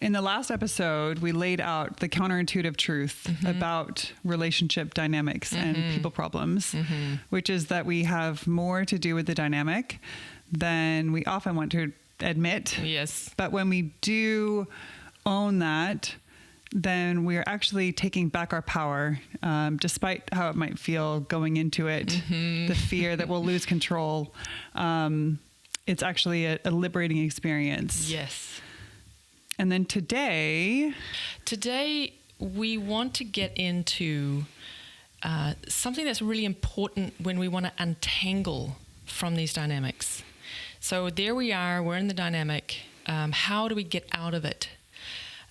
In the last episode, we laid out the counterintuitive truth about relationship dynamics and people problems, which is that we have more to do with the dynamic than we often want to admit. Yes. But when we do own that, then we're actually taking back our power, despite how it might feel going into it, the fear that we'll lose control. It's actually a liberating experience. Yes. And then today we want to get into something that's really important when we want to untangle from these dynamics. So there we are, we're in the dynamic. How do we get out of it?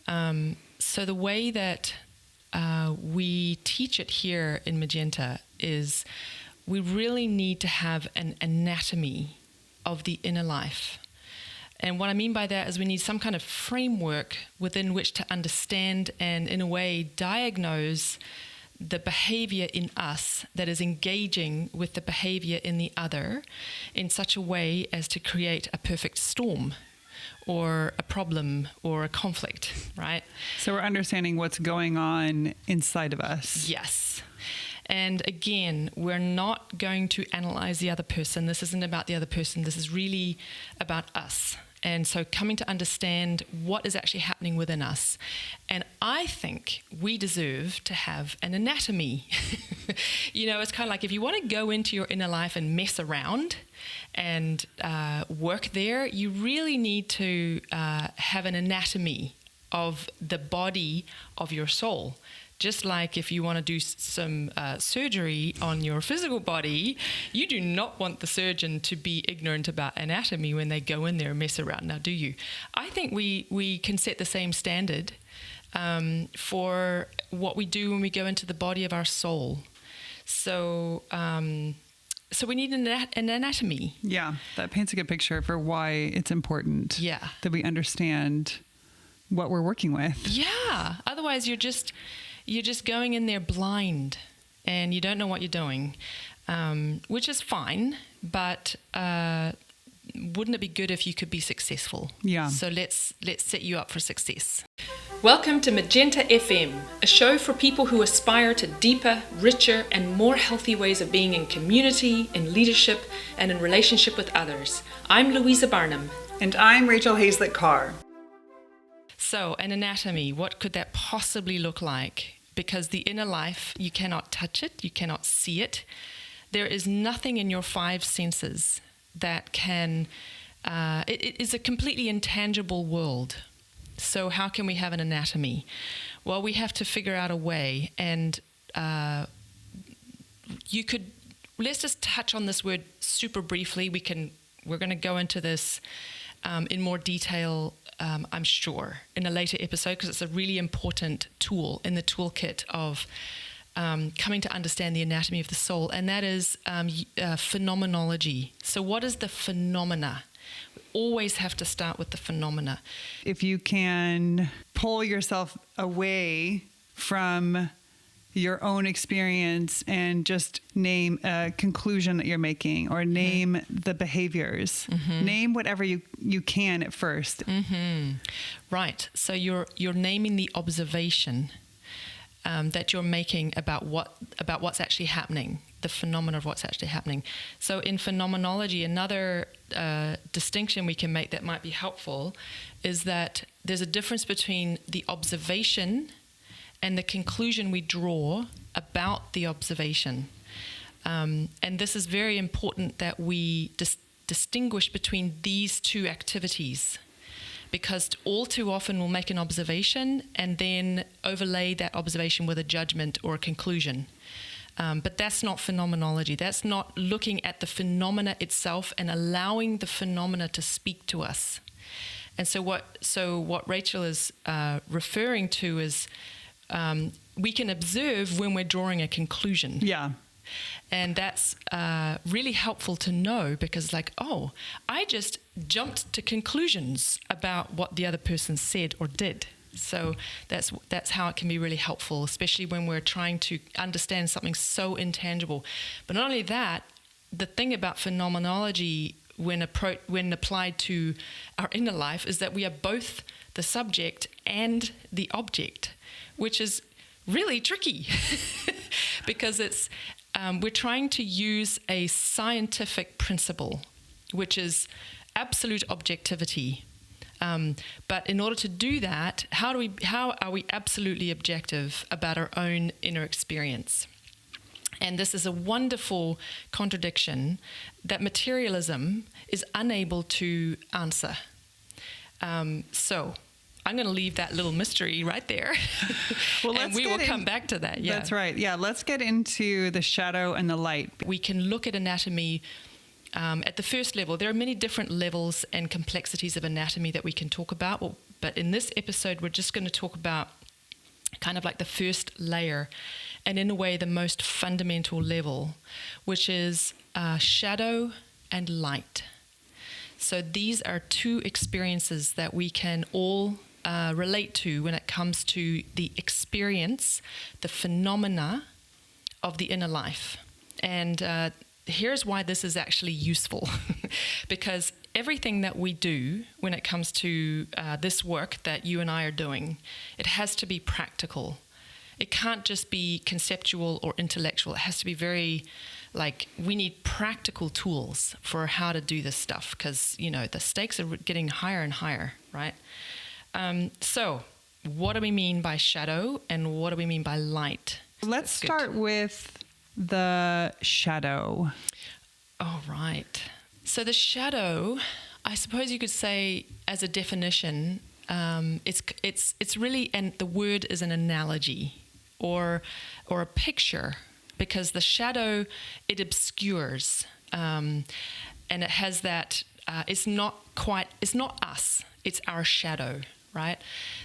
So the way that we teach it here in Magenta is we really need to have an anatomy of the inner life. And what I mean by that is we need some kind of framework within which to understand and, in a way, diagnose the behavior in us that is engaging with the behavior in the other in such a way as to create a perfect storm or a problem or a conflict, right? So we're understanding what's going on inside of us. Yes. And again, we're not going to analyze the other person. This isn't about the other person. This is really about us. And so coming to understand what is actually happening within us. And I think we deserve to have an anatomy. It's kind of like if you want to go into your inner life and mess around and work there, you really need to have an anatomy of the body of your soul. Just like if you want to do some surgery on your physical body, you do not want the surgeon to be ignorant about anatomy when they go in there and mess around. Now, do you? I think we can set the same standard for what we do when we go into the body of our soul. So we need an anatomy. Yeah, that paints a good picture for why it's important that we understand what we're working with. Yeah, otherwise you're just going in there blind and you don't know what you're doing, which is fine, but wouldn't it be good if you could be successful? Yeah. So let's set you up for success. Welcome to Magenta FM, a show for people who aspire to deeper, richer, and more healthy ways of being in community, in leadership, and in relationship with others. I'm Louisa Barnum. And I'm Rachel Hazlett-Carr. So, an anatomy, what could that possibly look like? Because the inner life, you cannot touch it, you cannot see it. There is nothing in your five senses that can, it is a completely intangible world. So how can we have an anatomy? Well, we have to figure out a way, and let's just touch on this word super briefly. We're going to go into this in more detail, I'm sure, in a later episode, because it's a really important tool in the toolkit of coming to understand the anatomy of the soul, and that is phenomenology. So what is the phenomena? We always have to start with the phenomena. If you can pull yourself away from your own experience and just name a conclusion that you're making, or name the behaviors, name whatever you can at first. Right. So you're naming the observation that you're making about what's actually happening, the phenomena of what's actually happening. So in phenomenology, another distinction we can make that might be helpful is that there's a difference between the observation and the conclusion we draw about the observation. And this is very important that we distinguish between these two activities, because all too often we'll make an observation and then overlay that observation with a judgment or a conclusion. But that's not phenomenology. That's not looking at the phenomena itself and allowing the phenomena to speak to us. And so what Rachel is referring to is we can observe when we're drawing a conclusion. Yeah. And that's really helpful to know, because I just jumped to conclusions about what the other person said or did. So that's how it can be really helpful, especially when we're trying to understand something so intangible. But not only that, the thing about phenomenology when applied to our inner life is that we are both the subject and the object, which is really tricky because it's we're trying to use a scientific principle, which is absolute objectivity. But in order to do that, how are we absolutely objective about our own inner experience? And this is a wonderful contradiction that materialism is unable to answer. So I'm going to leave that little mystery right there. Well, and we will come back to that. Yeah, that's right. Yeah, let's get into the shadow and the light. We can look at anatomy at the first level. There are many different levels and complexities of anatomy that we can talk about. But in this episode, we're just going to talk about kind of like the first layer, and in a way, the most fundamental level, which is shadow and light. So these are two experiences that we can all relate to when it comes to the experience, the phenomena of the inner life. And here's why this is actually useful. Because everything that we do when it comes to this work that you and I are doing, it has to be practical. It can't just be conceptual or intellectual. It has to be very, we need practical tools for how to do this stuff because, the stakes are getting higher and higher, right? So what do we mean by shadow and what do we mean by light? Let's start with the shadow. All right. So the shadow, I suppose you could say as a definition, it's really, and the word is an analogy or a picture, because the shadow, it obscures, and it has that, it's not us, it's our shadow, right?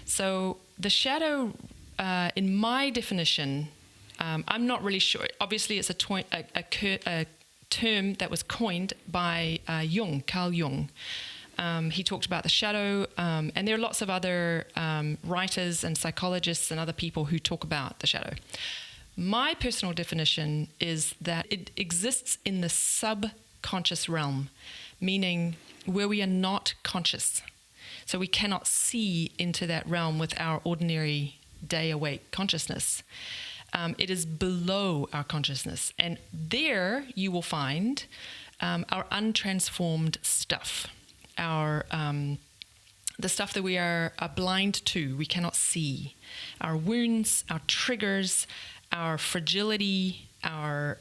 So the shadow, in my definition, I'm not really sure. Obviously, it's a term that was coined by Carl Jung. He talked about the shadow, and there are lots of other writers and psychologists and other people who talk about the shadow. My personal definition is that it exists in the subconscious realm, meaning where we are not conscious. So we cannot see into that realm with our ordinary day-awake consciousness. It is below our consciousness. And there you will find our untransformed stuff, the stuff that we are blind to, we cannot see, our wounds, our triggers, our fragility, our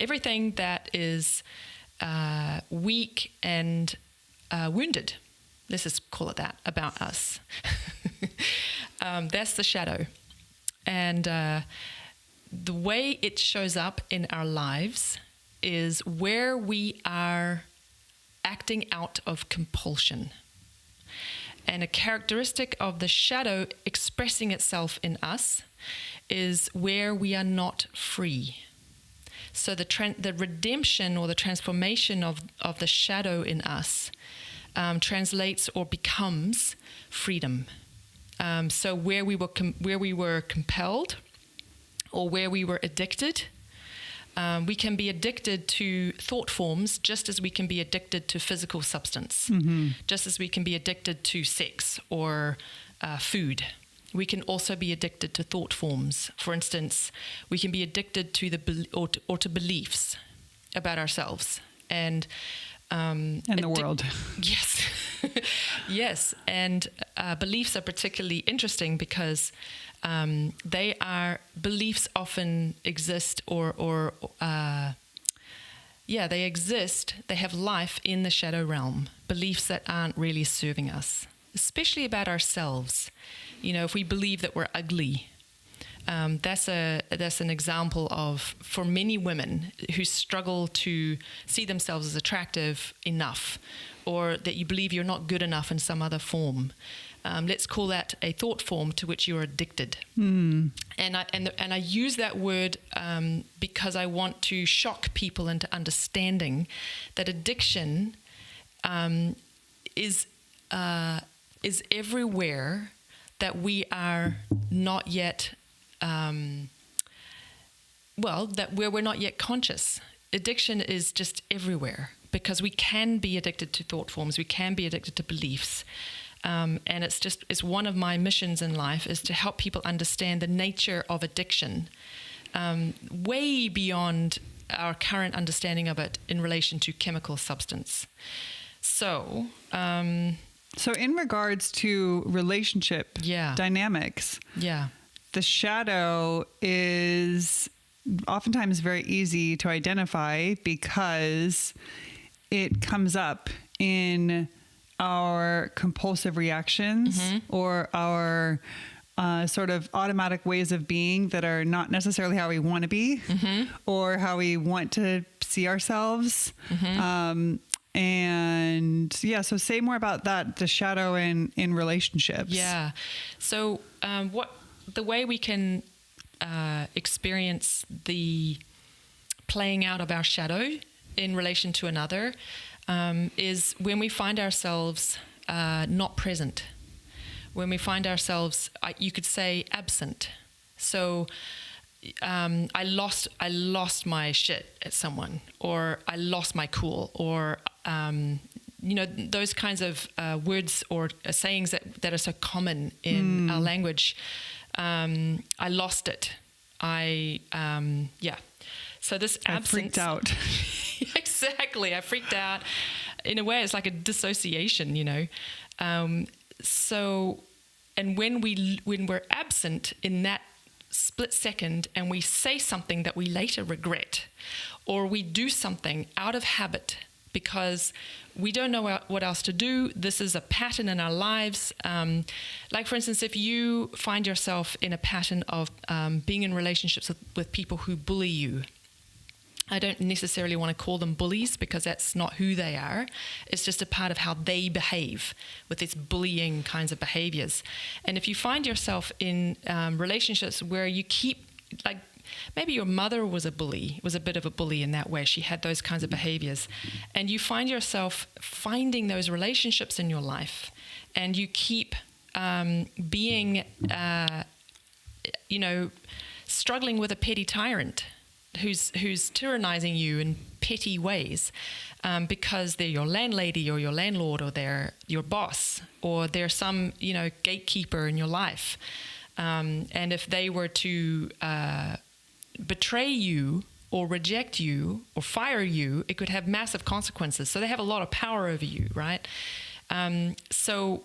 everything that is weak and wounded. Let's just call it that, about us. That's the shadow. And the way it shows up in our lives is where we are acting out of compulsion. And a characteristic of the shadow expressing itself in us is where we are not free. So the redemption or the transformation of the shadow in us translates or becomes freedom. So where we were compelled or where we were addicted, we can be addicted to thought forms just as we can be addicted to physical substance, just as we can be addicted to sex or food. We can also be addicted to thought forms. For instance, we can be addicted to to beliefs about ourselves and the world. Yes, yes, and beliefs are particularly interesting because beliefs often exist they exist. They have life in the shadow realm. Beliefs that aren't really serving us, especially about ourselves. If we believe that we're ugly, that's an example of, for many women who struggle to see themselves as attractive enough, or that you believe you're not good enough in some other form. Let's call that a thought form to which you're addicted. And I use that word because I want to shock people into understanding that addiction is everywhere that we are not yet, that where we're not yet conscious. Addiction is just everywhere because we can be addicted to thought forms, we can be addicted to beliefs. And it's one of my missions in life is to help people understand the nature of addiction, way beyond our current understanding of it in relation to chemical substance. So in regards to relationship dynamics, the shadow is oftentimes very easy to identify because it comes up in our compulsive reactions or our sort of automatic ways of being that are not necessarily how we want to be or how we want to see ourselves. So say more about that, the shadow in relationships. Yeah. So the way we can experience the playing out of our shadow in relation to another is when we find ourselves not present, when we find ourselves, you could say, absent. So I lost my shit at someone, or I lost my cool, or those kinds of words or sayings that are so common in our language. I lost it. So this absence. I freaked out. Exactly. I freaked out. In a way, it's like a dissociation, And when we're absent in that split second and we say something that we later regret, or we do something out of habit because we don't know what else to do. This is a pattern in our lives. Like, for instance, if you find yourself in a pattern of being in relationships with people who bully you, I don't necessarily want to call them bullies because that's not who they are. It's just a part of how they behave with these bullying kinds of behaviors. And if you find yourself in relationships where you keep, like, maybe your mother was a bit of a bully in that way. She had those kinds of behaviors. And you find yourself finding those relationships in your life, and you keep being, struggling with a petty tyrant who's tyrannizing you in petty ways because they're your landlady or your landlord, or they're your boss, or they're some, gatekeeper in your life. And if they were to betray you or reject you or fire you, it could have massive consequences. So they have a lot of power over you, right? So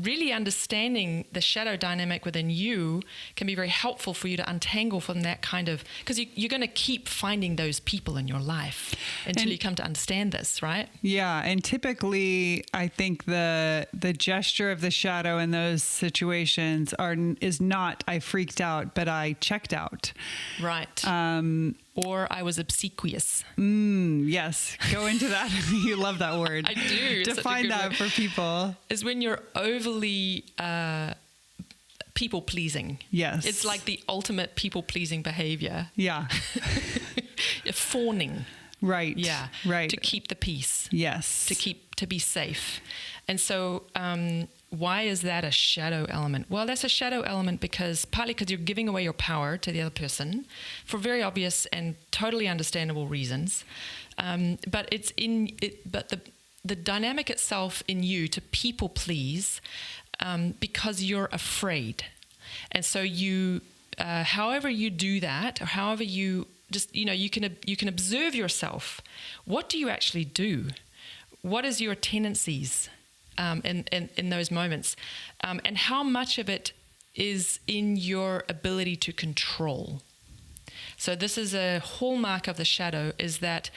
really understanding the shadow dynamic within you can be very helpful for you to untangle from that kind of, because you're going to keep finding those people in your life until you come to understand this, right? Yeah, and typically I think the gesture of the shadow in those situations is not I freaked out, but I checked out. Right. Or I was obsequious. Yes. Go into that. You love that word. I do. Define that word. for people. Is when you're overly people-pleasing. Yes. It's like the ultimate people-pleasing behavior. Yeah. Fawning. Right. Yeah. Right. To keep the peace. Yes. To be safe. And so why is that a shadow element? Well, that's a shadow element partly because you're giving away your power to the other person for very obvious and totally understandable reasons. But the dynamic itself in you to people please because you're afraid. And so you, however you do that, or however you just, you can observe yourself. What do you actually do? What is your tendencies in those moments? And how much of it is in your ability to control? So this is a hallmark of the shadow, is that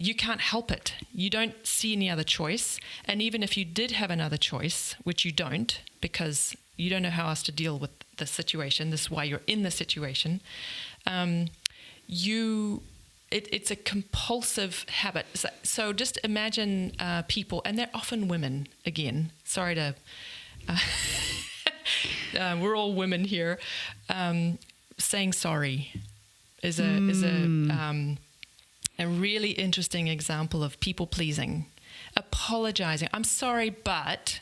you can't help it. You don't see any other choice. And even if you did have another choice, which you don't, because you don't know how else to deal with the situation, this is why you're in the situation, it's a compulsive habit. So just imagine people, and they're often women, again, sorry to, we're all women here, saying sorry is a really interesting example of people pleasing, apologizing. I'm sorry, but,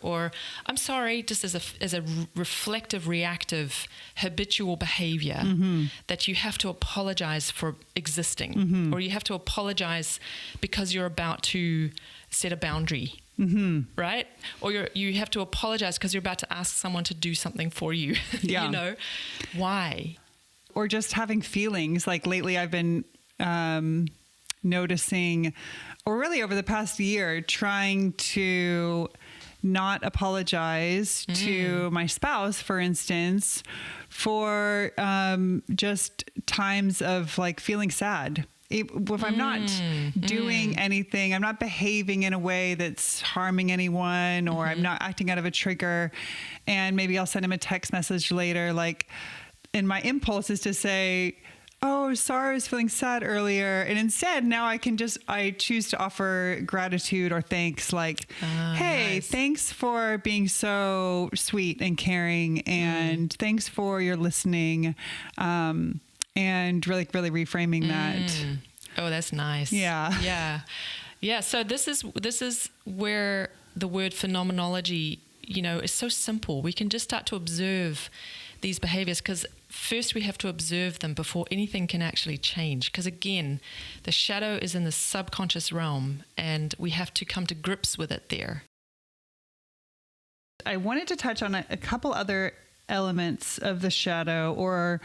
or I'm sorry, just as a reflective, reactive, habitual behavior that you have to apologize for existing, or you have to apologize because you're about to set a boundary right? Or you have to apologize because you're about to ask someone to do something for you. Yeah. You know, why? Or just having feelings. Like lately I've been noticing, or really over the past year, trying to not apologize to my spouse, for instance, for just times of like feeling sad. If I'm not doing anything, I'm not behaving in a way that's harming anyone, or I'm not acting out of a trigger, and maybe I'll send him a text message later, like, and my impulse is to say, oh, sorry, I was feeling sad earlier. And instead, now I choose to offer gratitude or thanks, like, hey, nice. Thanks for being so sweet and caring, and thanks for your listening, and really reframing that. Oh, that's nice. Yeah. Yeah. So this is where the word phenomenology, is so simple. We can just start to observe these behaviors, because first we have to observe them before anything can actually change. Because again, the shadow is in the subconscious realm, and we have to come to grips with it there. I wanted to touch on a couple other elements of the shadow, or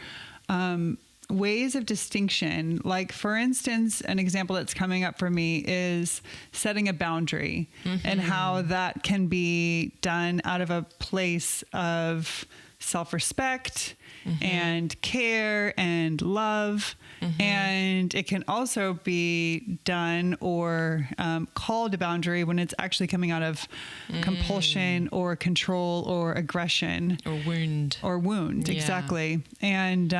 ways of distinction. Like, for instance, an example that's coming up for me is setting a boundary, and how that can be done out of a place of self-respect and care and love. And it can also be done or called a boundary when it's actually coming out of compulsion or control or aggression Or wound. Yeah. Exactly. And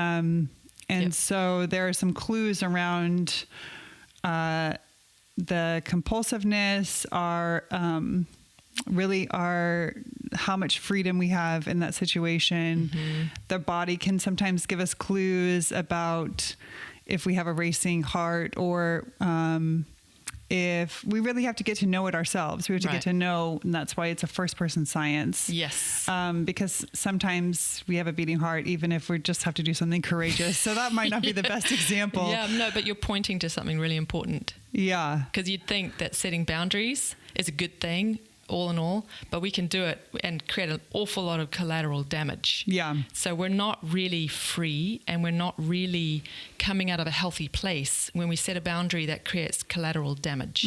Yep. so there are some clues around the compulsiveness, really are how much freedom we have in that situation. The body can sometimes give us clues about if we have a racing heart, or if we really have to get to know it ourselves. We have to get to know, and that's why it's a first-person science. Yes. Because sometimes we have a beating heart, even if we just have to do something courageous. So that might not be the best example. Yeah, no, but you're pointing to something really important. Yeah. Because you'd think that setting boundaries is a good thing, all in all, but we can do it and create an awful lot of collateral damage. Yeah. So we're not really free, and we're not really coming out of a healthy place when we set a boundary that creates collateral damage.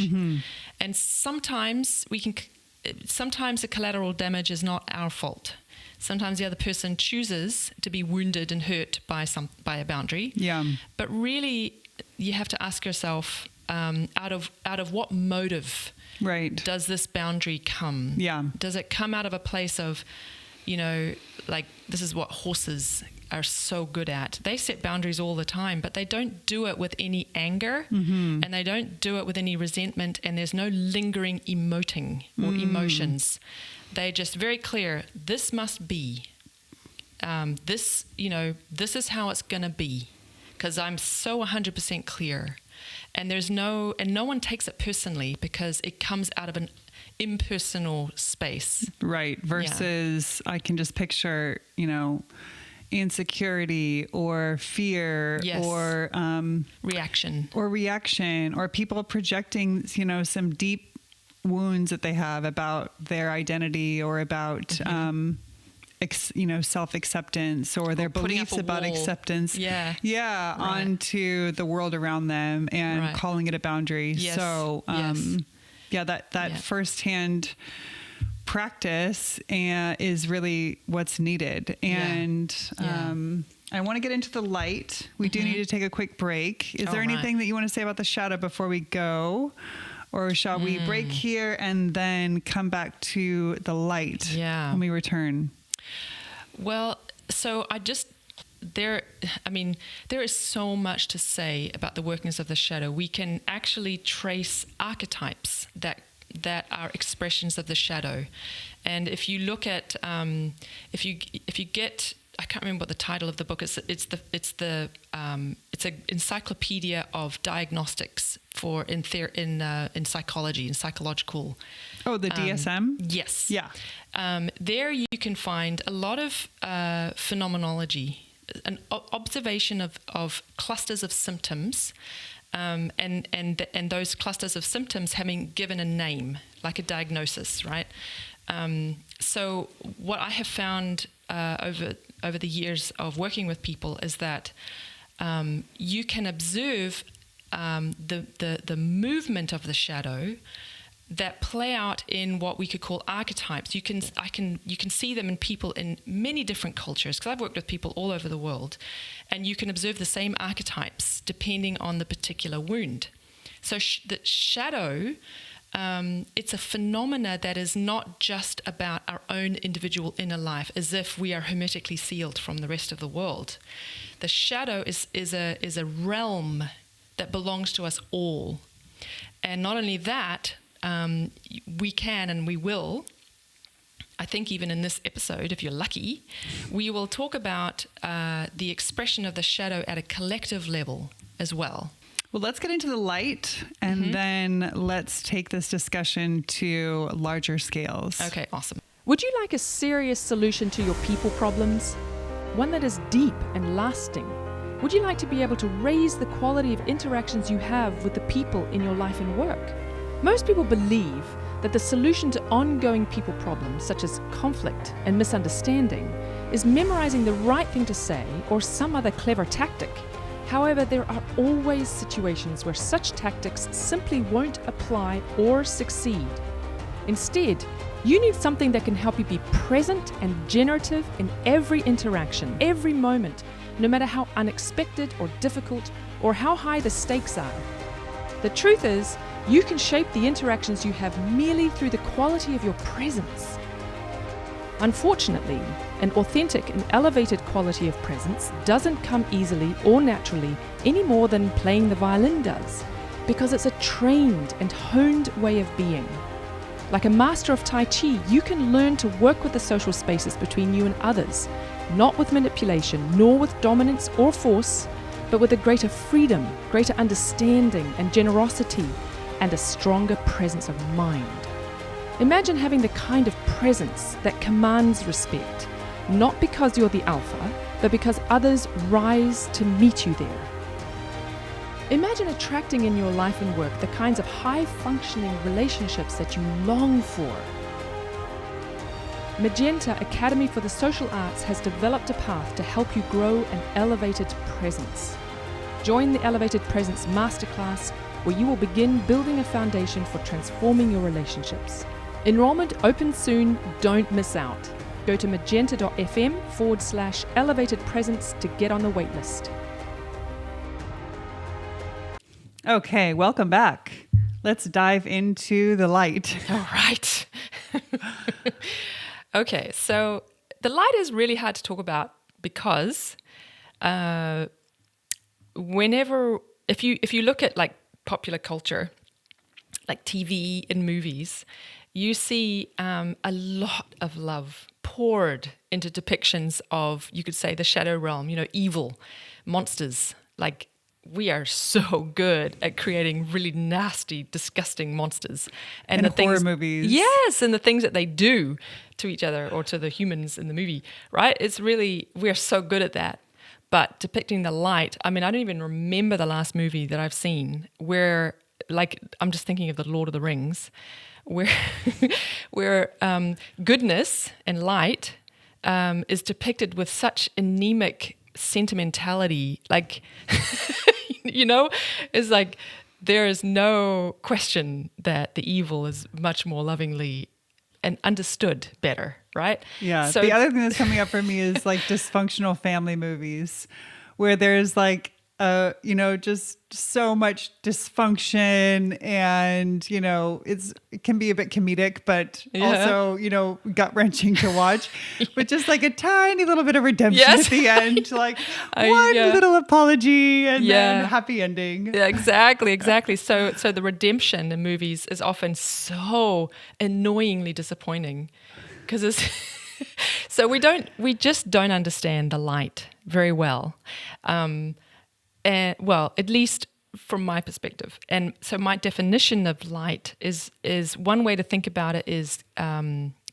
And sometimes the collateral damage is not our fault. Sometimes the other person chooses to be wounded and hurt by a boundary. Yeah. But really, you have to ask yourself, out of what motive does this boundary come? Yeah. Does it come out of a place of, like, this is what horses are so good at. They set boundaries all the time, but they don't do it with any anger, and they don't do it with any resentment, and there's no lingering emoting or emotions. They're just very clear, this must be. This is how it's going to be, because I'm so 100% clear. And no one takes it personally, because it comes out of an impersonal space. Right. Versus I can just picture, insecurity or fear, or reaction, or people projecting, some deep wounds that they have about their identity, or about self-acceptance, or their beliefs about acceptance onto the world around them, and calling it a boundary. So that firsthand practice is really what's needed. And I want to get into the light. We do need to take a quick break. Is there anything that you want to say about the shadow before we go? Or shall we break here and then come back to the light when we return? Well, so there is so much to say about the workings of the shadow. We can actually trace archetypes that are expressions of the shadow. And if you look at, if you get, I can't remember what the title of the book is. It's an encyclopedia of diagnostics in psychology and psychological. Oh, the DSM? Yes. Yeah. There you can find a lot of phenomenology, an observation of clusters of symptoms and those clusters of symptoms having given a name, like a diagnosis, right? So what I have found over the years of working with people is that you can observe the movement of the shadow that play out in what we could call archetypes. You can see them in people in many different cultures, because I've worked with people all over the world, and you can observe the same archetypes depending on the particular wound. So the shadow, it's a phenomena that is not just about our own individual inner life, as if we are hermetically sealed from the rest of the world. The shadow is a realm that belongs to us all. And not only that, we can and we will, I think even in this episode, if you're lucky, we will talk about the expression of the shadow at a collective level as well. Well, let's get into the light, and then let's take this discussion to larger scales. Okay, awesome. Would you like a serious solution to your people problems? One that is deep and lasting? Would you like to be able to raise the quality of interactions you have with the people in your life and work? Most people believe that the solution to ongoing people problems, such as conflict and misunderstanding, is memorizing the right thing to say or some other clever tactic. However, there are always situations where such tactics simply won't apply or succeed. Instead, you need something that can help you be present and generative in every interaction, every moment, no matter how unexpected or difficult or how high the stakes are. The truth is, you can shape the interactions you have merely through the quality of your presence. Unfortunately, an authentic and elevated quality of presence doesn't come easily or naturally any more than playing the violin does, because it's a trained and honed way of being. Like a master of Tai Chi, you can learn to work with the social spaces between you and others, not with manipulation, nor with dominance or force, but with a greater freedom, greater understanding and generosity, and a stronger presence of mind. Imagine having the kind of presence that commands respect, not because you're the alpha, but because others rise to meet you there. Imagine attracting in your life and work the kinds of high-functioning relationships that you long for. Magenta Academy for the Social Arts has developed a path to help you grow an elevated presence. Join the Elevated Presence Masterclass, where you will begin building a foundation for transforming your relationships. Enrollment opens soon, don't miss out. Go to magenta.fm/elevated presence to get on the waitlist. Okay, welcome back. Let's dive into the light. All right. Okay, so the light is really hard to talk about because if you look at like popular culture, like TV and movies, you see a lot of love poured into depictions of, you could say, the shadow realm, evil monsters. Like, we are so good at creating really nasty, disgusting monsters. And the horror movies. Yes, and the things that they do to each other or to the humans in the movie, right? We're so good at that. But depicting the light, I mean, I don't even remember the last movie that I've seen where, like, I'm just thinking of The Lord of the Rings, where goodness and light is depicted with such anemic sentimentality, like, it's like there is no question that the evil is much more lovingly and understood better, right? Yeah. So the other thing that's coming up for me is like dysfunctional family movies where there's like, just so much dysfunction and, it can be a bit comedic, but also, gut wrenching to watch, but just like a tiny little bit of redemption at the end, like one little apology and then happy ending. Yeah, exactly. So the redemption in movies is often so annoyingly disappointing because it's, so we just don't understand the light very well. And well, at least from my perspective. And so my definition of light is one way to think about it is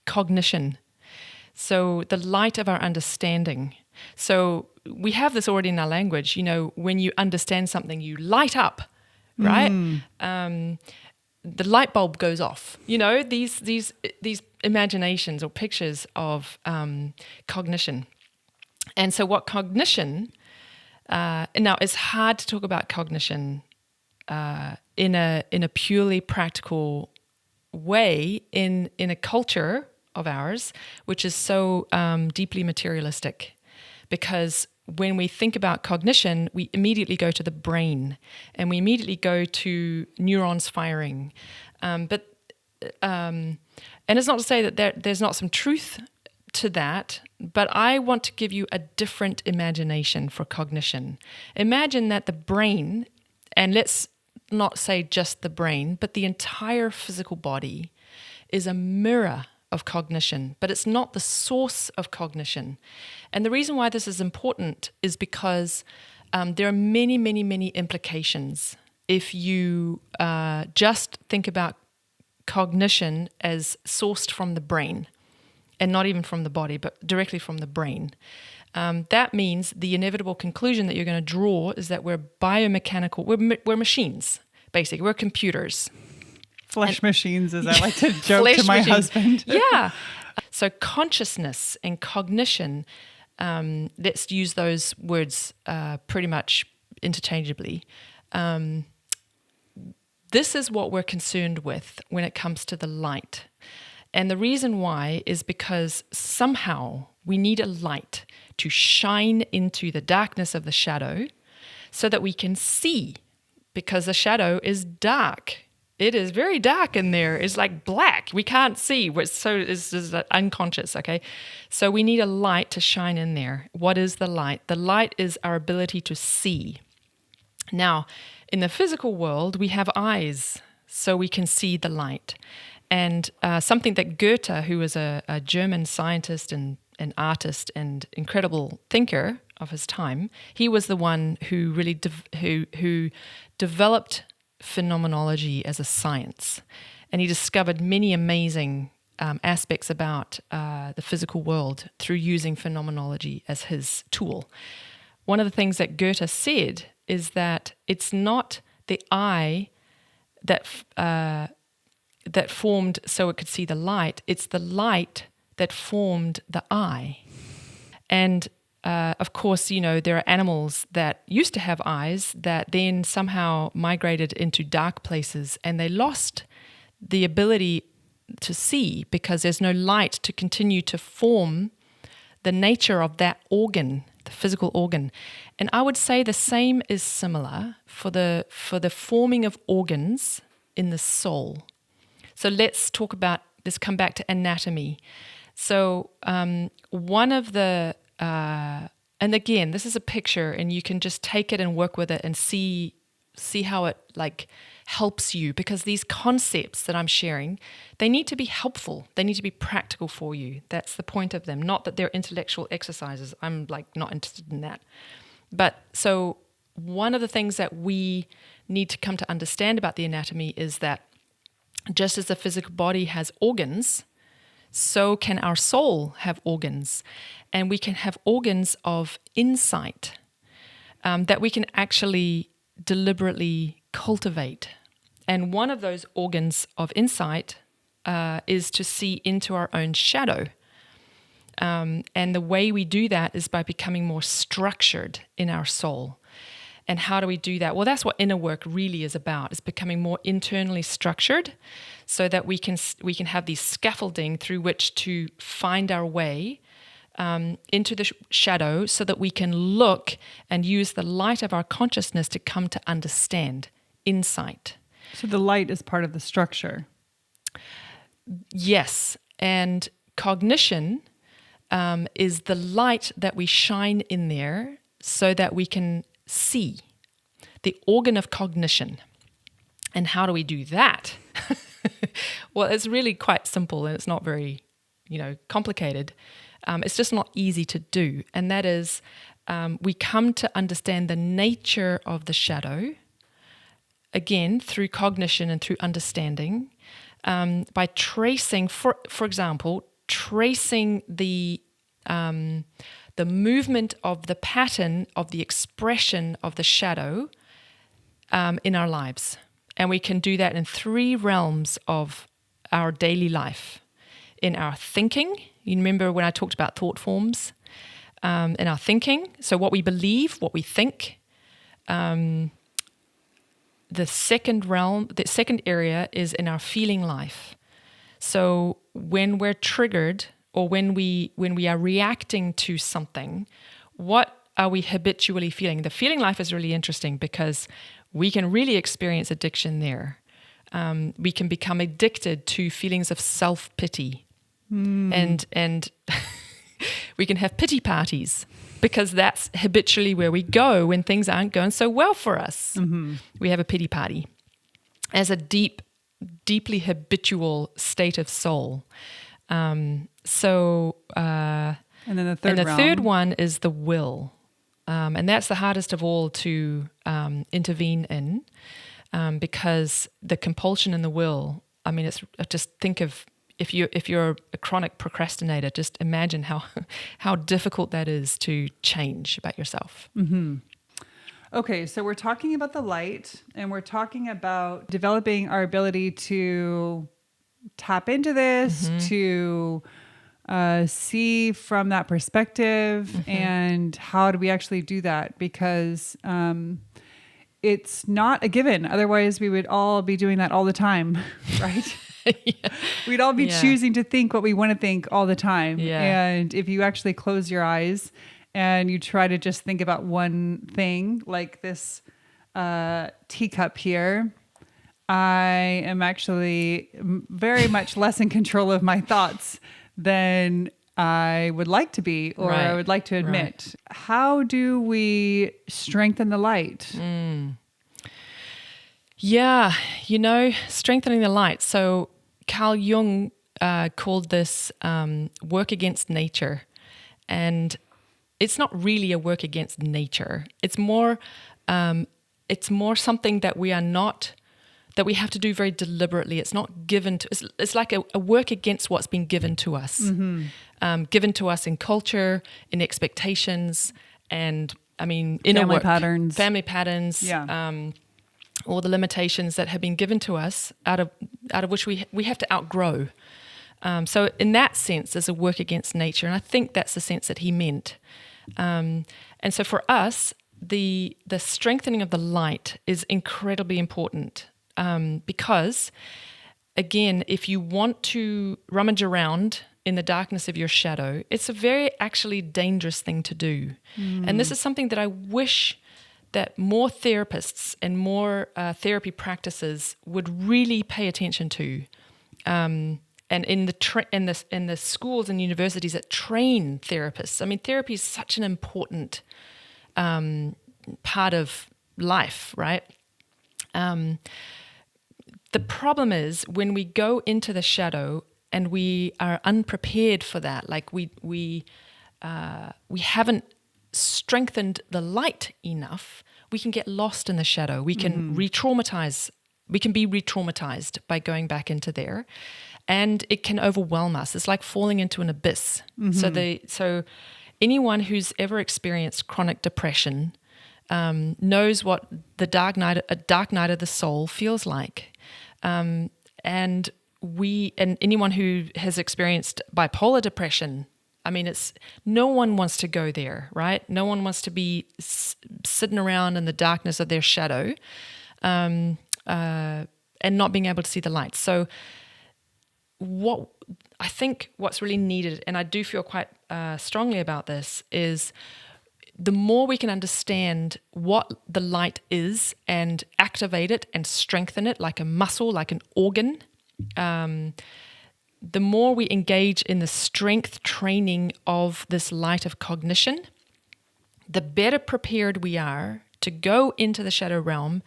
cognition. So the light of our understanding. So we have this already in our language. When you understand something, you light up. right? The light bulb goes off. You know, these imaginations or pictures of cognition. And so what cognition, now it's hard to talk about cognition in a purely practical way in a culture of ours, which is so deeply materialistic. Because when we think about cognition, we immediately go to the brain and we immediately go to neurons firing. And it's not to say that there's not some truth to that, but I want to give you a different imagination for cognition. Imagine that the brain, and let's not say just the brain, but the entire physical body is a mirror of cognition, but it's not the source of cognition. And the reason why this is important is because there are many, many, many implications if you just think about cognition as sourced from the brain, and not even from the body, but directly from the brain. That means the inevitable conclusion that you're going to draw is that we're biomechanical, we're machines, basically, we're computers. Flesh machines, as I like to joke to my husband. Yeah. So consciousness and cognition, let's use those words pretty much interchangeably. This is what we're concerned with when it comes to the light. And the reason why is because somehow we need a light to shine into the darkness of the shadow so that we can see, because the shadow is dark. It is very dark in there. It's like black. We can't see. It's unconscious, okay? So we need a light to shine in there. What is the light? The light is our ability to see. Now, in the physical world, we have eyes, so we can see the light. And something that Goethe, who was a German scientist and an artist and incredible thinker of his time, he was the one who really who developed phenomenology as a science. And he discovered many amazing aspects about the physical world through using phenomenology as his tool. One of the things that Goethe said is that it's not the eye that formed so it could see the light, it's the light that formed the eye. And of course, you know, there are animals that used to have eyes that then somehow migrated into dark places and they lost the ability to see because there's no light to continue to form the nature of that organ, the physical organ. And I would say the same is similar for the forming of organs in the soul. So let's come back to anatomy. So one of the, and again, this is a picture and you can just take it and work with it and see how it like helps you, because these concepts that I'm sharing, they need to be helpful. They need to be practical for you. That's the point of them. Not that they're intellectual exercises. I'm like not interested in that. But so one of the things that we need to come to understand about the anatomy is that just as the physical body has organs, so can our soul have organs. And we can have organs of insight that we can actually deliberately cultivate. And one of those organs of insight is to see into our own shadow. And the way we do that is by becoming more structured in our soul. And how do we do that? Well, that's what inner work really is about. It's becoming more internally structured so that we can have these scaffolding through which to find our way into the shadow so that we can look and use the light of our consciousness to come to understand insight. So the light is part of the structure. Yes. And cognition is the light that we shine in there so that we can see, the organ of cognition. And how do we do that? Well, it's really quite simple and it's not very, complicated. It's just not easy to do. And that is, we come to understand the nature of the shadow, again, through cognition and through understanding, by tracing, for example, tracing the movement of the pattern of the expression of the shadow in our lives. And we can do that in 3 realms of our daily life. In our thinking, you remember when I talked about thought forms? In our thinking, so what we believe, what we think. The second realm, the second area is in our feeling life. So when we're triggered or when we are reacting to something, what are we habitually feeling? The feeling life is really interesting because we can really experience addiction there. We can become addicted to feelings of self-pity. And we can have pity parties because that's habitually where we go when things aren't going so well for us. Mm-hmm. We have a pity party as a deeply habitual state of soul. And then the third one is the will. And that's the hardest of all to intervene in because the compulsion in the will, I mean, it's just think of if you're a chronic procrastinator, just imagine how difficult that is to change about yourself. Mm-hmm. Okay, so we're talking about the light, and we're talking about developing our ability to tap into this, mm-hmm. to see from that perspective, mm-hmm. and how do we actually do that? Because it's not a given. Otherwise, we would all be doing that all the time, right? Yeah. We'd all be choosing to think what we want to think all the time. Yeah. And if you actually close your eyes and you try to just think about one thing, like this teacup here, I am actually very much less in control of my thoughts than I would like to be, or I would like to admit. Right. How do we strengthen the light? Yeah, strengthening the light. So Carl Jung called this work against nature. And it's not really a work against nature. It's more something that we have to do very deliberately. It's not given to, it's like a work against what's been given to us. Mm-hmm. Given to us in culture, in expectations, and I mean, inner family work. Family patterns. Yeah. All the limitations that have been given to us out of which we have to outgrow. So in that sense, there's a work against nature. And I think that's the sense that he meant. And so for us, the strengthening of the light is incredibly important because, again, if you want to rummage around in the darkness of your shadow, it's a very actually dangerous thing to do. And this is something that I wish that more therapists and more therapy practices would really pay attention to, and in the schools and universities that train therapists. I mean, therapy is such an important part of life, right? The problem is when we go into the shadow and we are unprepared for that, like we haven't strengthened the light enough, we can get lost in the shadow. We can re-traumatize. We can be re-traumatized by going back into there, and it can overwhelm us. It's like falling into an abyss. Mm-hmm. So anyone who's ever experienced chronic depression knows what a dark night of the soul feels like, and anyone who has experienced bipolar depression. I mean, no one wants to go there, right? No one wants to be sitting around in the darkness of their shadow and not being able to see the light. So I think what's really needed, and I do feel quite strongly about this, is the more we can understand what the light is and activate it and strengthen it like a muscle, like an organ, the more we engage in the strength training of this light of cognition, the better prepared we are to go into the shadow realm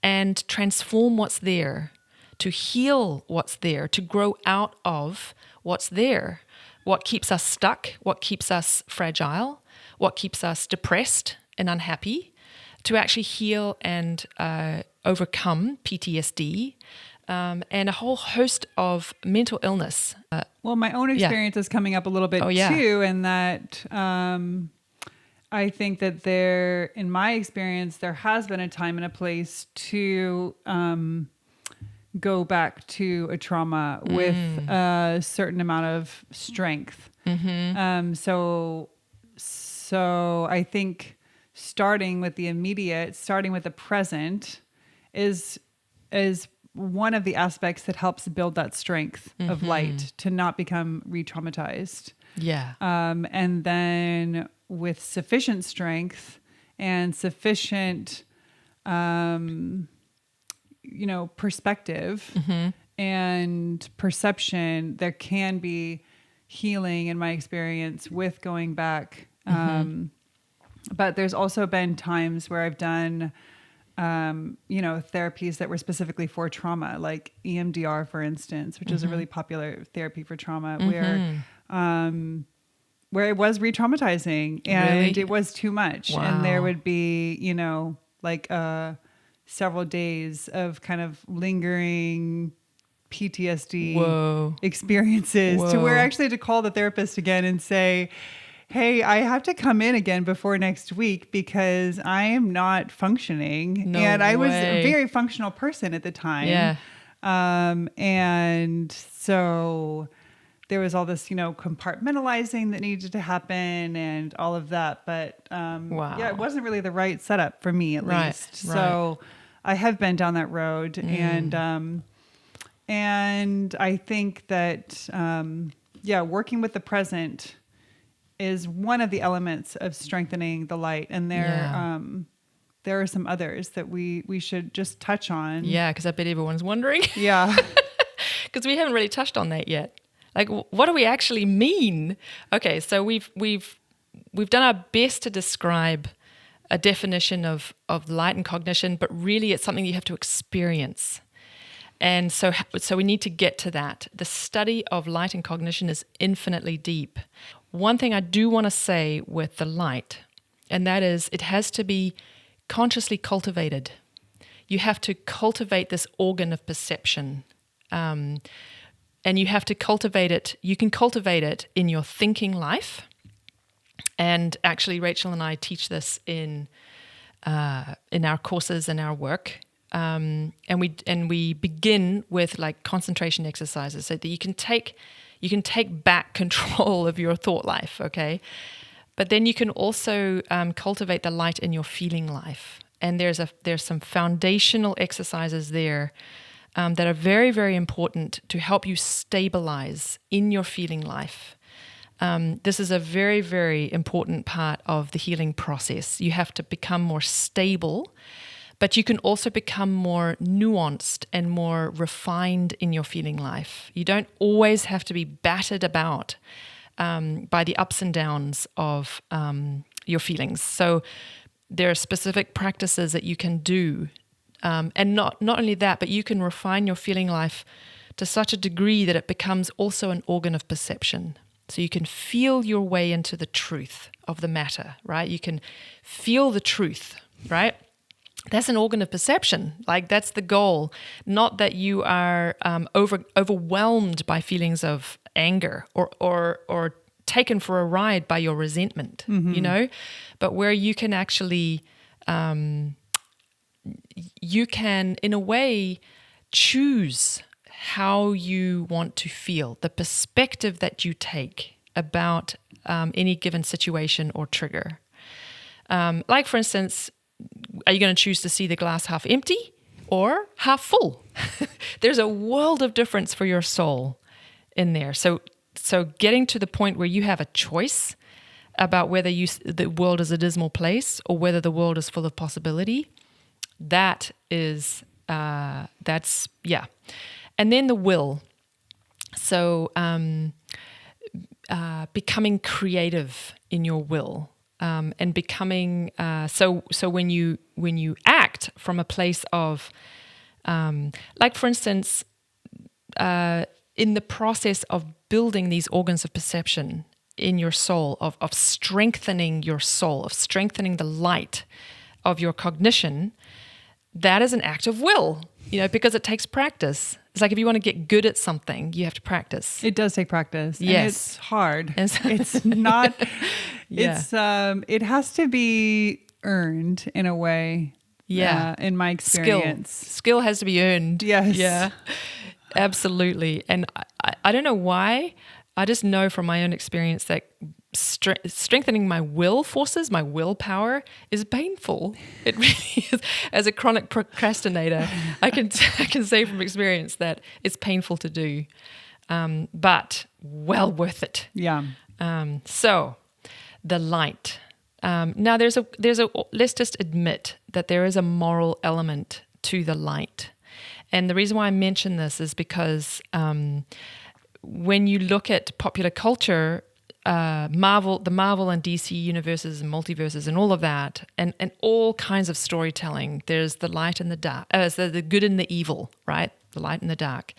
and transform what's there, to heal what's there, to grow out of what's there, what keeps us stuck, what keeps us fragile, what keeps us depressed and unhappy, to actually heal and overcome PTSD, and a whole host of mental illness. Well, my own experience is coming up a little bit too, in that I think that in my experience, there has been a time and a place to go back to a trauma with a certain amount of strength. So I think starting with the immediate, starting with the present is one of the aspects that helps build that strength of light to not become re-traumatized. Yeah. And then with sufficient strength and sufficient, perspective and perception, there can be healing in my experience with going back. But there's also been times where I've done, therapies that were specifically for trauma, like EMDR, for instance, which is a really popular therapy for trauma, where it was re-traumatizing and it was too much. Wow. And there would be, several days of kind of lingering PTSD experiences to where I actually had to call the therapist again and say, hey, I have to come in again before next week because I am not functioning. I was a very functional person at the time. Yeah. And so there was all this, compartmentalizing that needed to happen and all of that. But it wasn't really the right setup for me, at least. So I have been down that road. And I think that, working with the present is one of the elements of strengthening the light. And there are some others that we should just touch on. Yeah, because I bet everyone's wondering. Yeah. Because we haven't really touched on that yet. Like, what do we actually mean? Okay, so we've done our best to describe a definition of light and cognition, but really it's something you have to experience. And so we need to get to that. The study of light and cognition is infinitely deep. One thing I do want to say with the light, and that is it has to be consciously cultivated. You have to cultivate this organ of perception. And you have to cultivate it. You can cultivate it in your thinking life. And actually, Rachel and I teach this in our courses and our work. And we begin with like concentration exercises so that you can take back control of your thought life. Okay, but then you can also cultivate the light in your feeling life. And there's some foundational exercises there. That are very, very important to help you stabilize in your feeling life. This is a very, very important part of the healing process. You have to become more stable, but you can also become more nuanced and more refined in your feeling life. You don't always have to be battered about by the ups and downs of your feelings. So there are specific practices that you can do. And not only that, but you can refine your feeling life to such a degree that it becomes also an organ of perception. So you can feel your way into the truth of the matter, right? You can feel the truth, right? That's an organ of perception. Like that's the goal. Not that you are overwhelmed by feelings of anger or taken for a ride by your resentment, but where you can actually... you can, in a way, choose how you want to feel, the perspective that you take about any given situation or trigger. Like, for instance, are you going to choose to see the glass half empty or half full? There's a world of difference for your soul in there. So getting to the point where you have a choice about whether the world is a dismal place or whether the world is full of possibility, that's. And then the will. So becoming creative in your will, and becoming so when you act from a place of like, for instance, in the process of building these organs of perception in your soul, of strengthening your soul, of strengthening the light of your cognition, that is an act of will, because it takes practice. It's like if you want to get good at something, you have to practice. It does take practice. Yes. And it's hard. It's not, Yeah. It's it has to be earned in a way. Yeah. In my experience. Skill has to be earned. Yes. Yeah. Absolutely. And I don't know why. I just know from my own experience that strengthening my will forces, my willpower, is painful. It really is. As a chronic procrastinator, I can say from experience that it's painful to do, but well worth it. Yeah. So, the light. Now, let's just admit that there is a moral element to the light. And the reason why I mention this is because when you look at popular culture, the Marvel and DC universes and multiverses and all of that, and all kinds of storytelling, there's the light and the dark, the good and the evil, right? The light and the dark.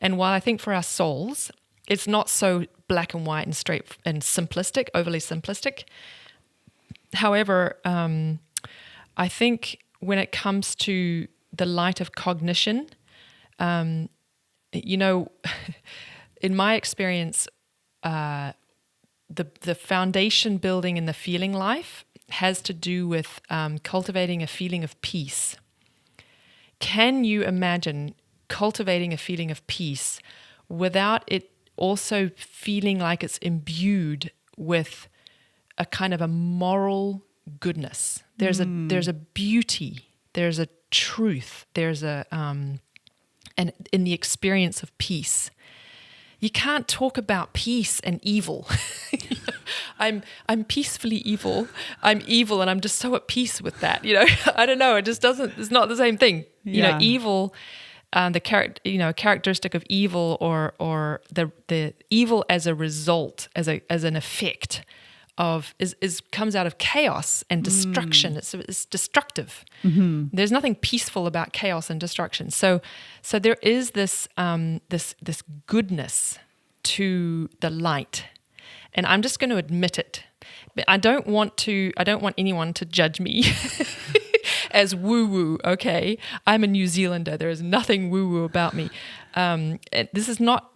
And while I think for our souls, it's not so black and white and straight and simplistic, overly simplistic. However, I think when it comes to the light of cognition, in my experience, the foundation building in the feeling life has to do with cultivating a feeling of peace. Can you imagine cultivating a feeling of peace without it also feeling like it's imbued with a kind of a moral goodness? There's a beauty, there's a truth, there's and in the experience of peace. You can't talk about peace and evil. I'm peacefully evil. I'm evil, and I'm just so at peace with that. I don't know. It just doesn't. It's not the same thing. Yeah. Evil. Characteristic of evil, or the evil as a result, as an effect of comes out of chaos and destruction. It's destructive. Mm-hmm. There's nothing peaceful about chaos and destruction. So there is this goodness to the light, and I'm just going to admit it. But I don't want anyone to judge me as woo-woo. Okay, I'm a New Zealander. There is nothing woo-woo about me. This is not.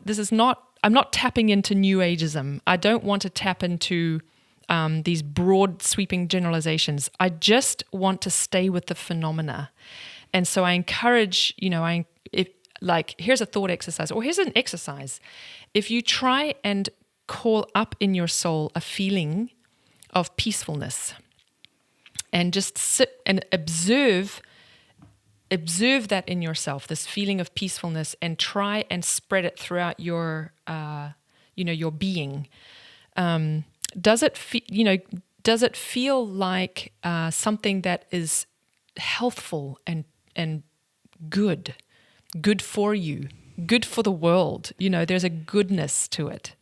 I'm not tapping into New Ageism. I don't want to tap into these broad sweeping generalizations. I just want to stay with the phenomena. And so I encourage, here's a thought exercise, or here's an exercise. If you try and call up in your soul a feeling of peacefulness, and just sit and observe that in yourself, this feeling of peacefulness, and try and spread it throughout your being. Does it feel like something that is healthful and good for you, good for the world? There's a goodness to it.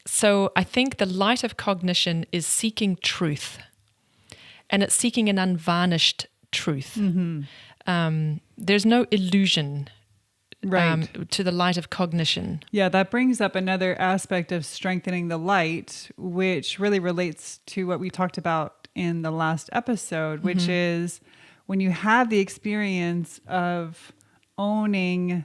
So I think the light of cognition is seeking truth, and it's seeking an unvarnished truth. Mm-hmm. There's no illusion. Right. To the light of cognition. Yeah, that brings up another aspect of strengthening the light, which really relates to what we talked about in the last episode, which mm-hmm. is when you have the experience of owning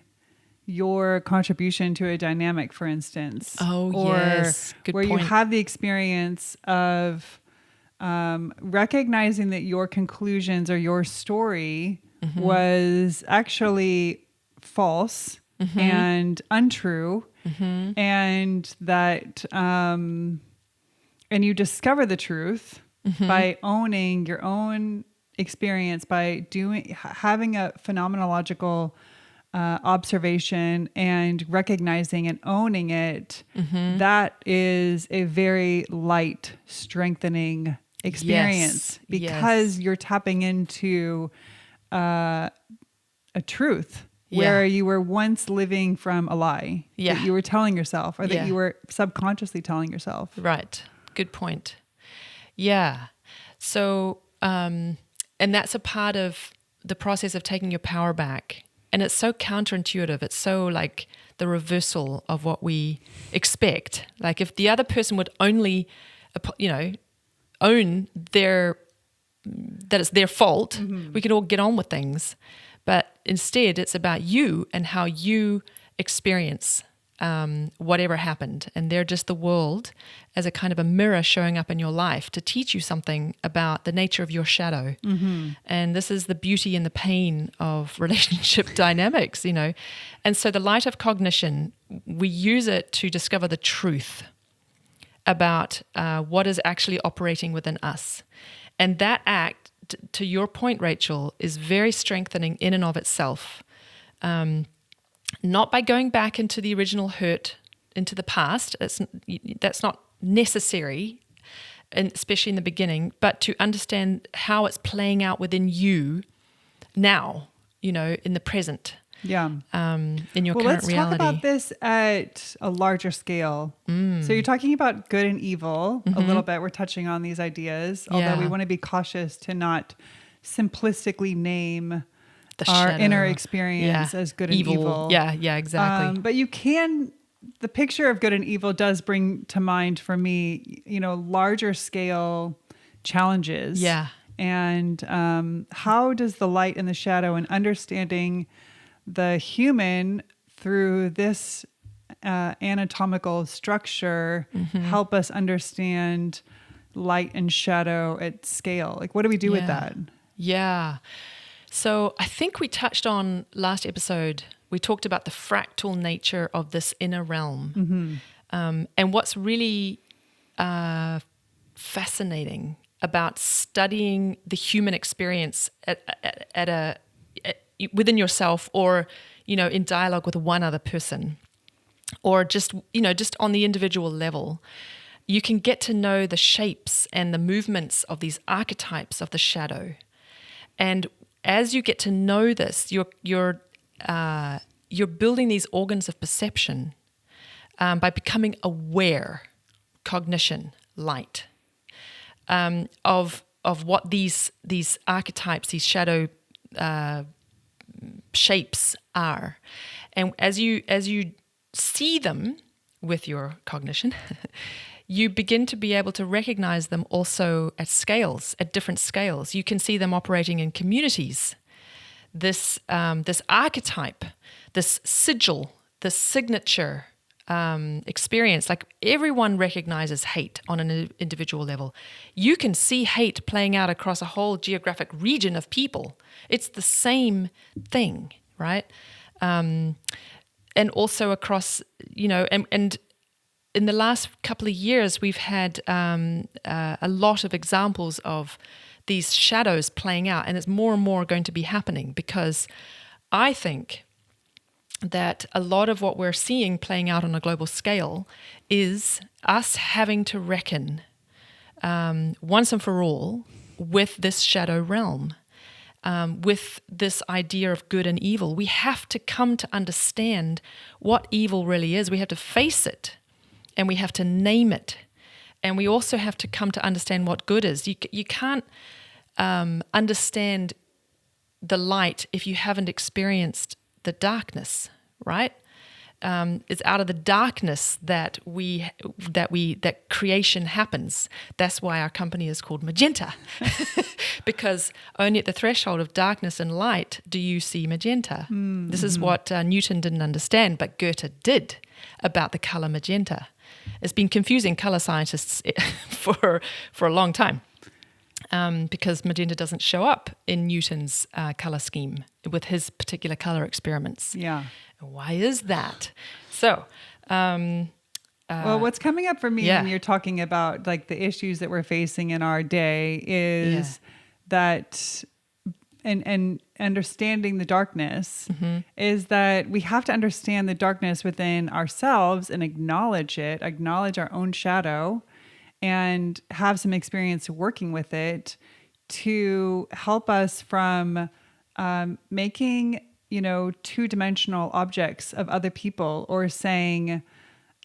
your contribution to a dynamic, for instance. Oh, yes. Good where point. You have the experience of recognizing that your conclusions or your story mm-hmm. was actually false mm-hmm. and untrue, mm-hmm. and that and you discover the truth mm-hmm. by owning your own experience, by having a phenomenological observation and recognizing and owning it. Mm-hmm. That is a very light, strengthening experience, because you're tapping into a truth. Where you were once living from a lie that you were telling yourself, or that you were subconsciously telling yourself. Right. Good point. Yeah. So, and that's a part of the process of taking your power back. And it's so counterintuitive. It's so like the reversal of what we expect. Like if the other person would only, own that it's their fault, mm-hmm. we could all get on with things. But instead, it's about you and how you experience whatever happened. And they're just the world as a kind of a mirror showing up in your life to teach you something about the nature of your shadow. And this is the beauty and the pain of relationship dynamics, you know. And so the light of cognition, we use it to discover the truth about what is actually operating within us. And that act, to your point, Rachel, is very strengthening in and of itself. Not by going back into the original hurt, into the past. That's not necessary, and especially in the beginning, but to understand how it's playing out within you now, you know, in the present. Yeah. In your well, current let's reality. talk about this at a larger scale. So you're talking about good and evil a little bit. We're touching on these ideas, although we want to be cautious to not simplistically name our shadow. inner experience as good and evil. Yeah, exactly. But the picture of good and evil does bring to mind for me, you know, larger scale challenges. Yeah. And how does the light and the shadow and understanding the human through this anatomical structure help us understand light and shadow at scale? Like, what do we do with that? Yeah. So I think we touched on last episode, we talked about the fractal nature of this inner realm. And what's really fascinating about studying the human experience within yourself, or, you know, in dialogue with one other person, or just, you know, just on the individual level, you can get to know the shapes and the movements of these archetypes of the shadow. And as you get to know this, you're building these organs of perception by becoming aware, cognition, light, of what these archetypes, these shadow shapes are. And as you see them with your cognition, you begin to be able to recognize them also at different scales. You can see them operating in communities. This archetype, this sigil, this signature experience, like everyone recognizes hate on an individual level. You can see hate playing out across a whole geographic region of people. It's the same thing, right? And also across, you know, and in the last couple of years, we've had a lot of examples of these shadows playing out, and it's more and more going to be happening, because I think that a lot of what we're seeing playing out on a global scale is us having to reckon once and for all with this shadow realm, with this idea of good and evil. We have to come to understand what evil really is. We have to face it, and we have to name it. And we also have to come to understand what good is. You can't understand the light if you haven't experienced the darkness, right? It's out of the darkness that creation happens. That's why our company is called Magenta, because only at the threshold of darkness and light do you see magenta. This is what Newton didn't understand, but Goethe did, about the color magenta. It's been confusing color scientists for a long time. Because magenta doesn't show up in Newton's color scheme with his particular color experiments. Yeah. Why is that? So, well, what's coming up for me when you're talking about like the issues that we're facing in our day is that, and understanding the darkness is that we have to understand the darkness within ourselves and acknowledge our own shadow, and have some experience working with it to help us from making, you know, two-dimensional objects of other people, or saying,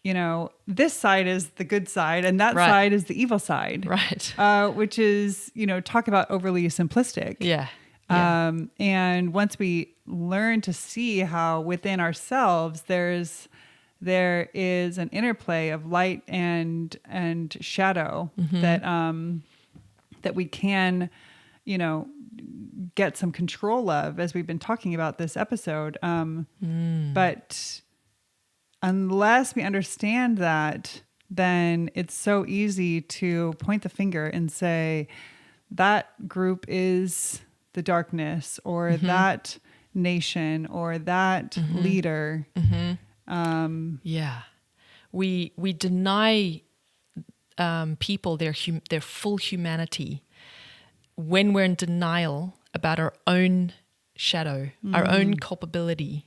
you know, this side is the good side and that side is the evil side. Right. Which is, you know, talk about overly simplistic. Yeah. And once we learn to see how within ourselves there is an interplay of light and shadow that we can, you know, get some control of, as we've been talking about this episode. But unless we understand that, then it's so easy to point the finger and say, that group is the darkness, or that nation, or that leader. Yeah. We deny people their full humanity when we're in denial about our own shadow, our own culpability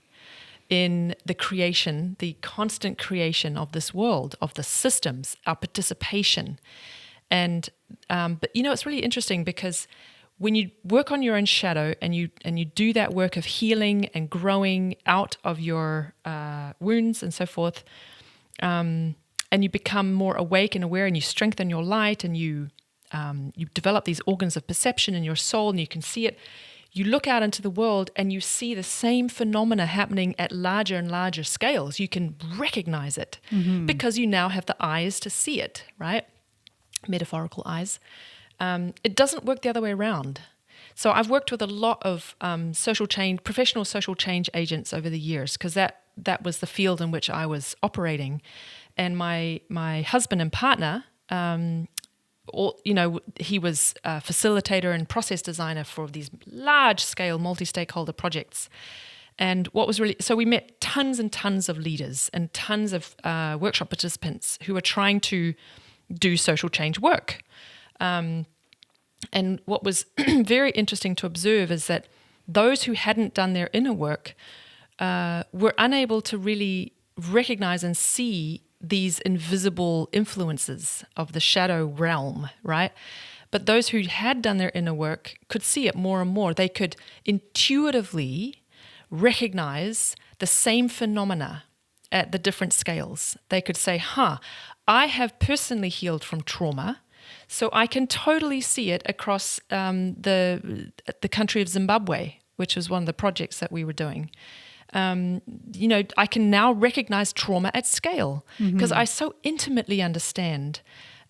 in the creation, the constant creation of this world, of the systems, our participation. And but it's really interesting, because when you work on your own shadow and you do that work of healing and growing out of your wounds and so forth, and you become more awake and aware, and you strengthen your light, and you develop these organs of perception in your soul, and you can see it. You look out into the world and you see the same phenomena happening at larger and larger scales. You can recognize it because you now have the eyes to see it, right? Metaphorical eyes. It doesn't work the other way around. So I've worked with a lot of professional social change agents over the years, because that was the field in which I was operating. And my husband and partner, he was a facilitator and process designer for these large-scale multi-stakeholder projects. And so we met tons and tons of leaders and tons of workshop participants who were trying to do social change work. And what was very interesting to observe is that those who hadn't done their inner work were unable to really recognize and see these invisible influences of the shadow realm, right? But those who had done their inner work could see it more and more. They could intuitively recognize the same phenomena at the different scales. They could say, I have personally healed from trauma, so I can totally see it across the country of Zimbabwe, which was one of the projects that we were doing. I can now recognize trauma at scale, because I so intimately understand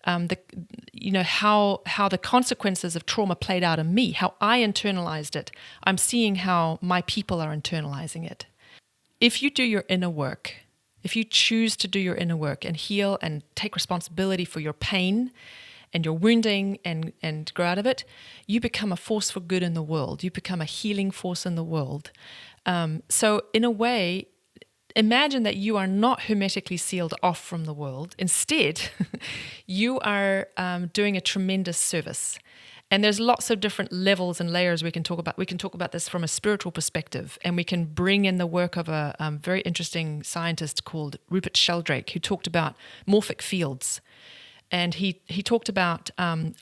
how the consequences of trauma played out in me, how I internalized it. I'm seeing how my people are internalizing it. If you do your inner work, if you choose to do your inner work and heal and take responsibility for your pain and your wounding and grow out of it, you become a force for good in the world. You become a healing force in the world. So in a way, imagine that you are not hermetically sealed off from the world. Instead, you are doing a tremendous service. And there's lots of different levels and layers we can talk about. We can talk about this from a spiritual perspective, and we can bring in the work of a very interesting scientist called Rupert Sheldrake, who talked about morphic fields. And he talked about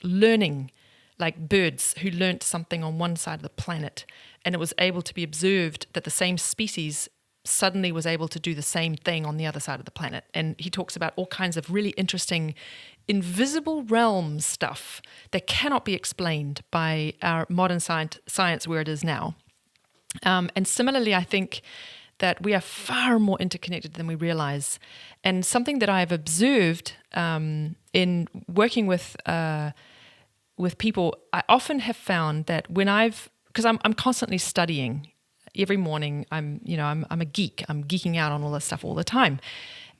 learning, like birds who learnt something on one side of the planet, and it was able to be observed that the same species suddenly was able to do the same thing on the other side of the planet. And he talks about all kinds of really interesting invisible realm stuff that cannot be explained by our modern science where it is now. And similarly, I think that we are far more interconnected than we realize. And something that I've observed in working with people, I often have found that because I'm constantly studying. Every morning, I'm a geek. I'm geeking out on all this stuff all the time.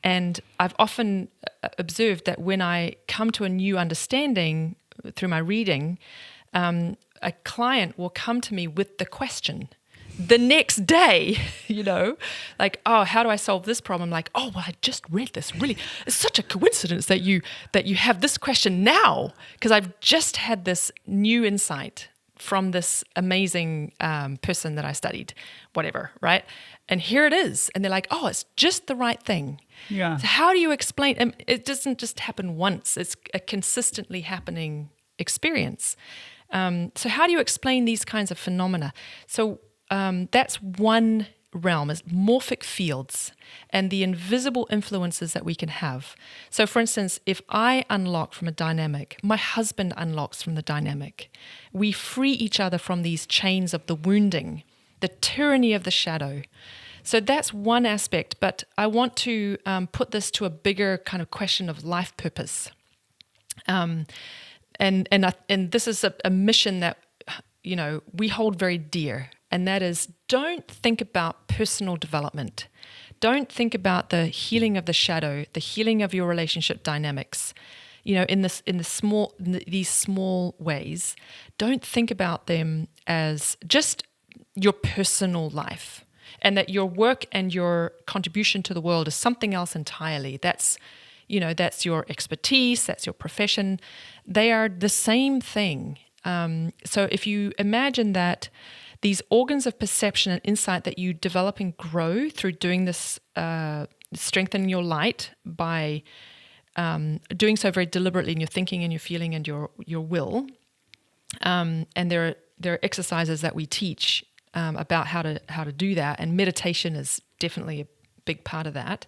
And I've often observed that when I come to a new understanding through my reading, a client will come to me with the question the next day, like, oh, how do I solve this problem? Like, oh, well, I just read this. Really, it's such a coincidence that you have this question now, because I've just had this new insight from this amazing person that I studied, whatever, right? And here it is. And they're like, oh, it's just the right thing. Yeah. So how do you explain? And it doesn't just happen once. It's a consistently happening experience. So how do you explain these kinds of phenomena? So that's one realm, is morphic fields and the invisible influences that we can have. So for instance, if I unlock from a dynamic, my husband unlocks from the dynamic, we free each other from these chains of the wounding, the tyranny of the shadow. So that's one aspect, but I want to put this to a bigger kind of question of life purpose. And this is a mission that, we hold very dear. And that is, don't think about personal development. don't think about the healing of the shadow, the healing of your relationship dynamics, in these small ways. Don't think about them as just your personal life, and that your work and your contribution to the world is something else entirely. That's your expertise, that's your profession. They are the same thing. So if you imagine that these organs of perception and insight that you develop and grow through doing this, strengthening your light by doing so very deliberately in your thinking and your feeling and your will. And there are exercises that we teach about how to do that, and meditation is definitely a big part of that.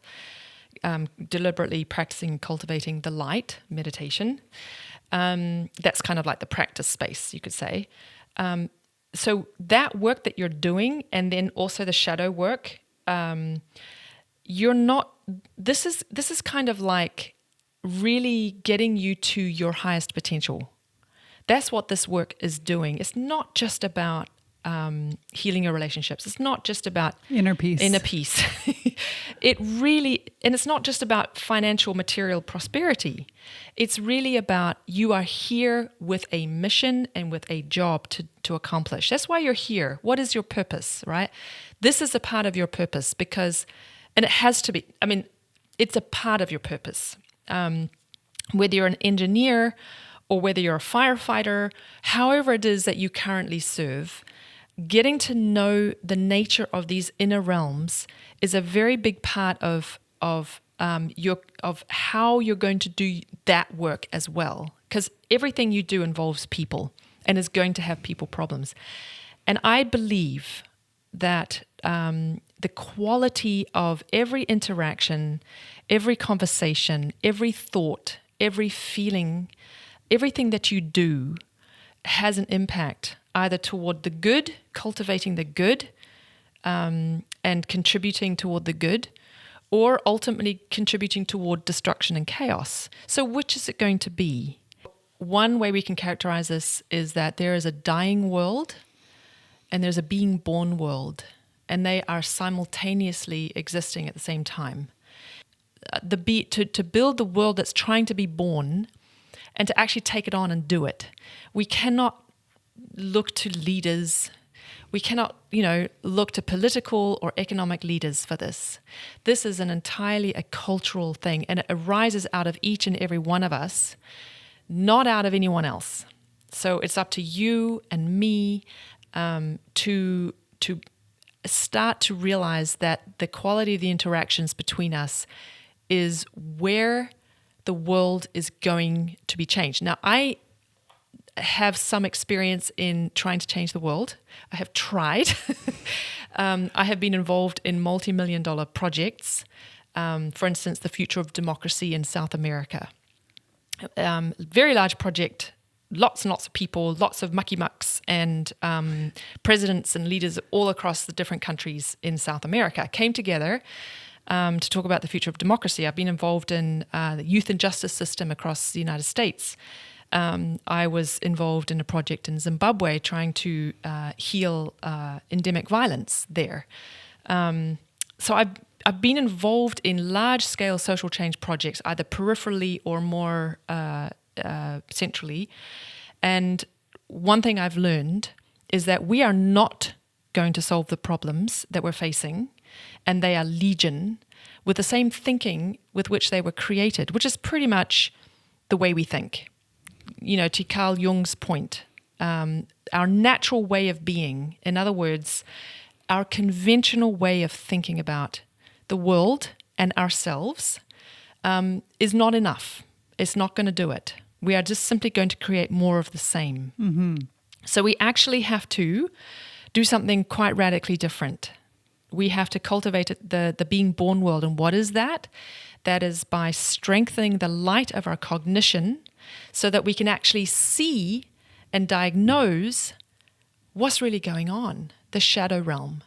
Deliberately practicing, cultivating the light, meditation. That's kind of like the practice space, you could say. So that work that you're doing, and then also the shadow work, you're not. This is kind of like really getting you to your highest potential. That's what this work is doing. It's not just about healing your relationships. It's not just about inner peace. And it's not just about financial, material prosperity. It's really about you are here with a mission and with a job to accomplish. That's why you're here. What is your purpose, right? This is a part of your purpose and it has to be, it's a part of your purpose. Whether you're an engineer or whether you're a firefighter, however it is that you currently serve, getting to know the nature of these inner realms is a very big part of how you're going to do that work as well. Because everything you do involves people and is going to have people problems. And I believe that the quality of every interaction, every conversation, every thought, every feeling, everything that you do has an impact either toward the good, cultivating the good, and contributing toward the good, or ultimately contributing toward destruction and chaos. So which is it going to be? One way we can characterize this is that there is a dying world and there's a being born world, and they are simultaneously existing at the same time. To build the world that's trying to be born and to actually take it on and do it, we cannot look to leaders. We cannot, look to political or economic leaders for this. This is entirely a cultural thing, and it arises out of each and every one of us, not out of anyone else. So it's up to you and me to start to realize that the quality of the interactions between us is where the world is going to be changed. Now, I have some experience in trying to change the world. I have tried. I have been involved in multi-million-dollar projects. For instance, the future of democracy in South America. Very large project, lots and lots of people, lots of mucky mucks, and presidents and leaders all across the different countries in South America came together to talk about the future of democracy. I've been involved in the youth and justice system across the United States. I was involved in a project in Zimbabwe trying to heal endemic violence there. So I've been involved in large-scale social change projects, either peripherally or more centrally. And one thing I've learned is that we are not going to solve the problems that we're facing, and they are legion, with the same thinking with which they were created, which is pretty much the way we think. To Carl Jung's point, our natural way of being, in other words, our conventional way of thinking about the world and ourselves is not enough. It's not going to do it. We are just simply going to create more of the same. Mm-hmm. So we actually have to do something quite radically different. We have to cultivate the being born world. And what is that? That is by strengthening the light of our cognition so that we can actually see and diagnose what's really going on, the shadow realm.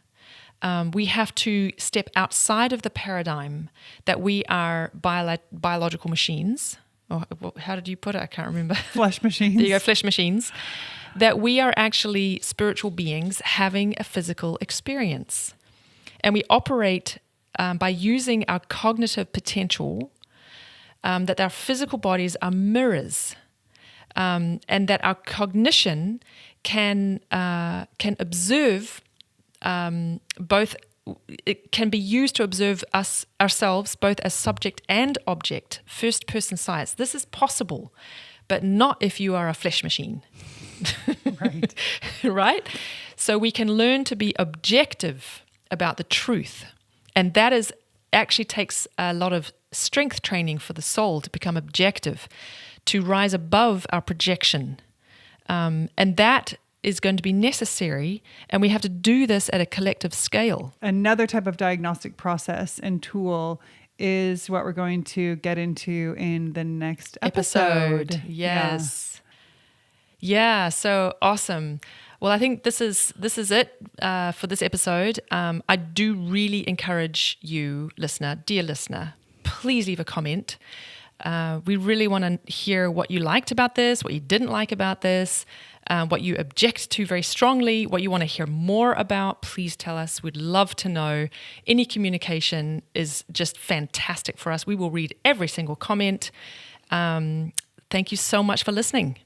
We have to step outside of the paradigm that we are biological machines. Or how did you put it? I can't remember. Flesh machines. There you go, flesh machines. That we are actually spiritual beings having a physical experience. And we operate by using our cognitive potential, that our physical bodies are mirrors, and that our cognition can observe both. It can be used to observe ourselves both as subject and object, first person size. This is possible, but not if you are a flesh machine. Right. Right? So we can learn to be objective about the truth. And that is actually takes a lot of strength training for the soul to become objective, to rise above our projection. And that is going to be necessary, and we have to do this at a collective scale. Another type of diagnostic process and tool is what we're going to get into in the next episode. Yes. Yeah, so awesome. Well, I think this is it for this episode. I do really encourage you, dear listener, please leave a comment. We really want to hear what you liked about this, what you didn't like about this, what you object to very strongly, what you want to hear more about. Please tell us. We'd love to know. Any communication is just fantastic for us. We will read every single comment. Thank you so much for listening.